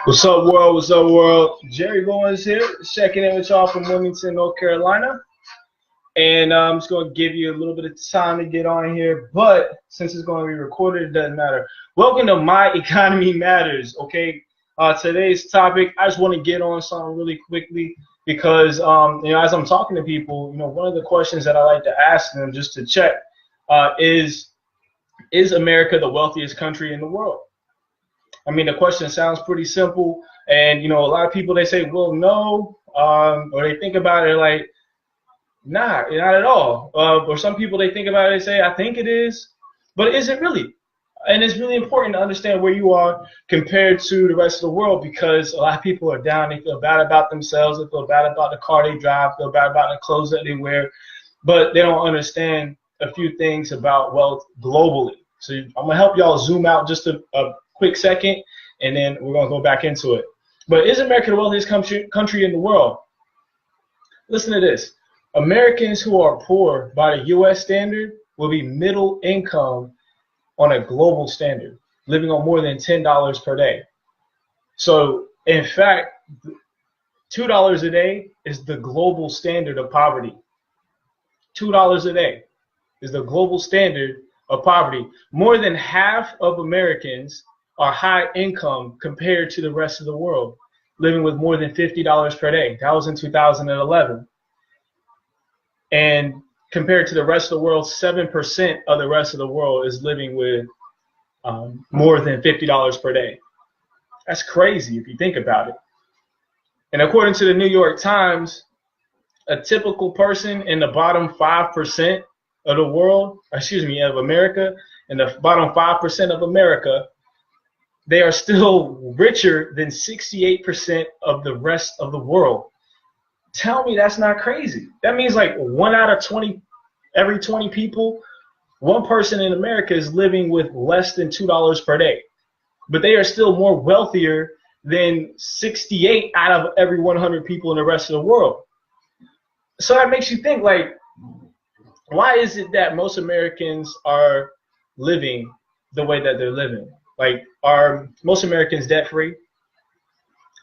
What's up, world? What's up, world? Jerry Goins here, checking in with y'all from Wilmington, North Carolina. And I'm just going to give you a little bit of time to get on here, but since it's going to be recorded, it doesn't matter. Welcome to My Economy Matters, okay? Today's topic, I just want to get on something really quickly because, as I'm talking to people, one of the questions that I like to ask them just to check is America the wealthiest country in the world? I mean, the question sounds pretty simple, and a lot of people, they say, well, no, or they think about it like, nah, not at all. Or some people, they think about it, they say, I think it is, but is it really? And it's really important to understand where you are compared to the rest of the world, because a lot of people are down, they feel bad about themselves, they feel bad about the car they drive, feel bad about the clothes that they wear, but they don't understand a few things about wealth globally. So I'm going to help y'all zoom out just a quick second, and then we're going to go back into it. But is America the wealthiest country in the world? Listen to this. Americans who are poor by the U.S. standard will be middle income on a global standard, living on more than $10 per day. So, in fact, $2 a day is the global standard of poverty. $2 a day is the global standard of poverty. More than half of Americans are high income compared to the rest of the world, living with more than $50 per day. That was in 2011. And compared to the rest of the world, 7% of the rest of the world is living with more than $50 per day. That's crazy if you think about it. And according to the New York Times, a typical person in the bottom 5% of the world, of America, in the bottom 5% of America, they are still richer than 68% of the rest of the world. Tell me that's not crazy. That means like 1 out of 20, every 20 people, one person in America is living with less than $2 per day. But they are still more wealthier than 68 out of every 100 people in the rest of the world. So that makes you think, like, why is it that most Americans are living the way that they're living? Like, are most Americans debt-free?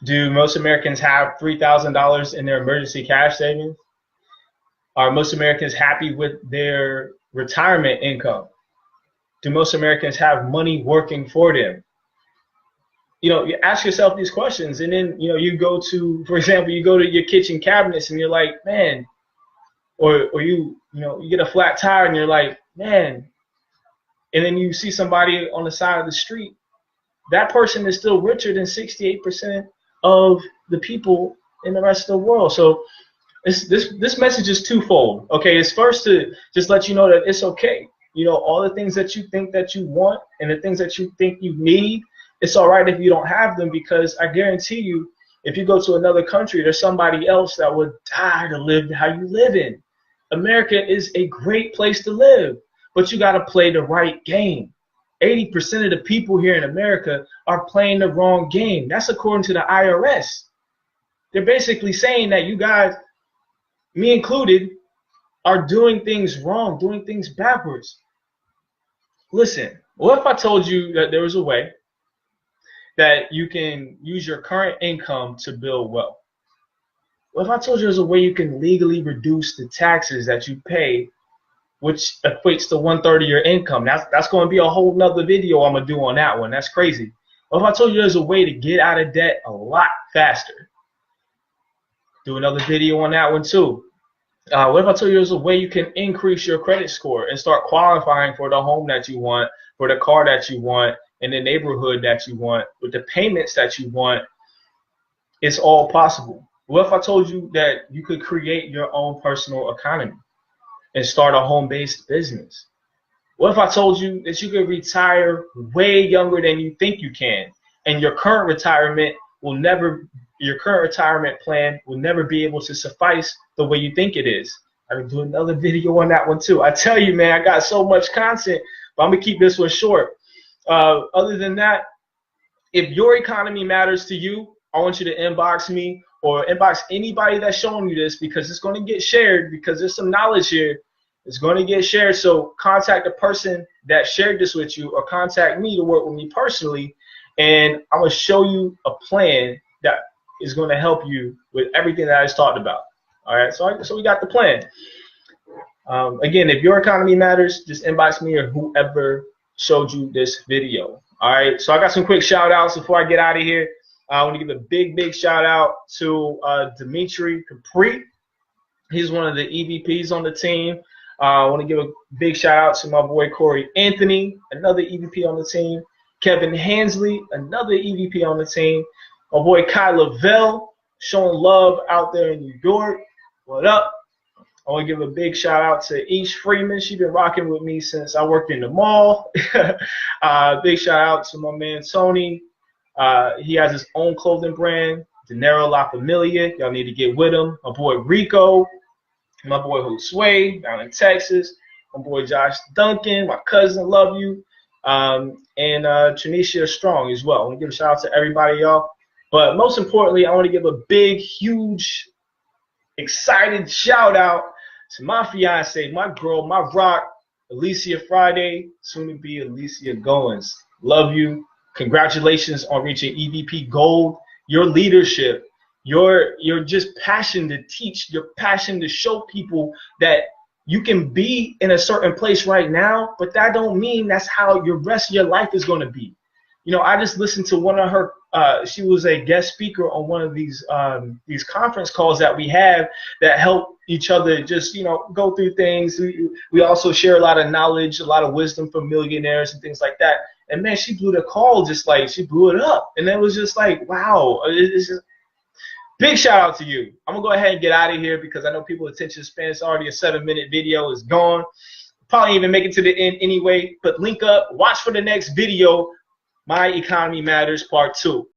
Do most Americans have $3,000 in their emergency cash savings? Are most Americans happy with their retirement income? Do most Americans have money working for them? You ask yourself these questions, and then, you go to, for example, you go to your kitchen cabinets and you're like, man, or you get a flat tire and you're like, man, and then you see somebody on the side of the street, that person is still richer than 68% of the people in the rest of the world. So this message is twofold. Okay, it's first to just let you know that it's okay. All the things that you think that you want and the things that you think you need, it's all right if you don't have them, because I guarantee you, if you go to another country, there's somebody else that would die to live how you live in. America is a great place to live, but you got to play the right game. 80% of the people here in America are playing the wrong game. That's according to the IRS. They're basically saying that you guys, me included, are doing things wrong, doing things backwards. Listen, what if I told you that there was a way that you can use your current income to build wealth? What if I told you there's a way you can legally reduce the taxes that you pay, which equates to 1/3 of your income? That's going to be a whole nother video I'm going to do on that one. That's crazy. What if I told you there's a way to get out of debt a lot faster? Do another video on that one too. What if I told you there's a way you can increase your credit score and start qualifying for the home that you want, for the car that you want, in the neighborhood that you want, with the payments that you want? It's all possible. What if I told you that you could create your own personal economy and start a home-based business? What if I told you that you could retire way younger than you think you can, and your current retirement plan will never be able to suffice the way you think it is? I can do another video on that one too. I tell you, man, I got so much content, but I'm gonna keep this one short. Other than that, if your economy matters to you, I want you to inbox me or inbox anybody that's showing you this, because it's going to get shared, because there's some knowledge here. It's going to get shared. So contact the person that shared this with you, or contact me to work with me personally, and I'm going to show you a plan that is going to help you with everything that I just talked about. All right, so we got the plan. Again, if your economy matters, just inbox me or whoever showed you this video. All right, so I got some quick shout outs before I get out of here. I want to give a big shout out to Dimitri Capri. He's one of the EVPs on the team. I want to give a big shout out to my boy Corey Anthony, another EVP on the team. Kevin Hansley, another EVP on the team. My boy Kai Lavelle, showing love out there in New York. What up? I want to give a big shout out to Ish Freeman. She's been rocking with me since I worked in the mall. Big shout out to my man Tony. He has his own clothing brand, Dinero La Familia. Y'all need to get with him. My boy Rico, my boy Josue down in Texas, my boy Josh Duncan, my cousin, love you, and Tanisha Strong as well. I want to give a shout out to everybody, y'all. But most importantly, I want to give a big, huge, excited shout out to my fiance, my girl, my rock, Alicia Friday, soon to be Alicia Goins. Love you. Congratulations on reaching EVP Gold. Your leadership, your just passion to teach, your passion to show people that you can be in a certain place right now, but that don't mean that's how your rest of your life is going to be. You know, I just listened to one of her, she was a guest speaker on one of these conference calls that we have that help each other just, you know, go through things. We also share a lot of knowledge, a lot of wisdom from millionaires and things like that. And man, she blew the call, just like she blew it up. And it was just like, wow, it's just big shout out to you. I'm gonna go ahead and get out of here because I know people's attention span is already a 7-minute video is gone. Probably even make it to the end anyway, but link up, watch for the next video. My Economy Matters Part 2.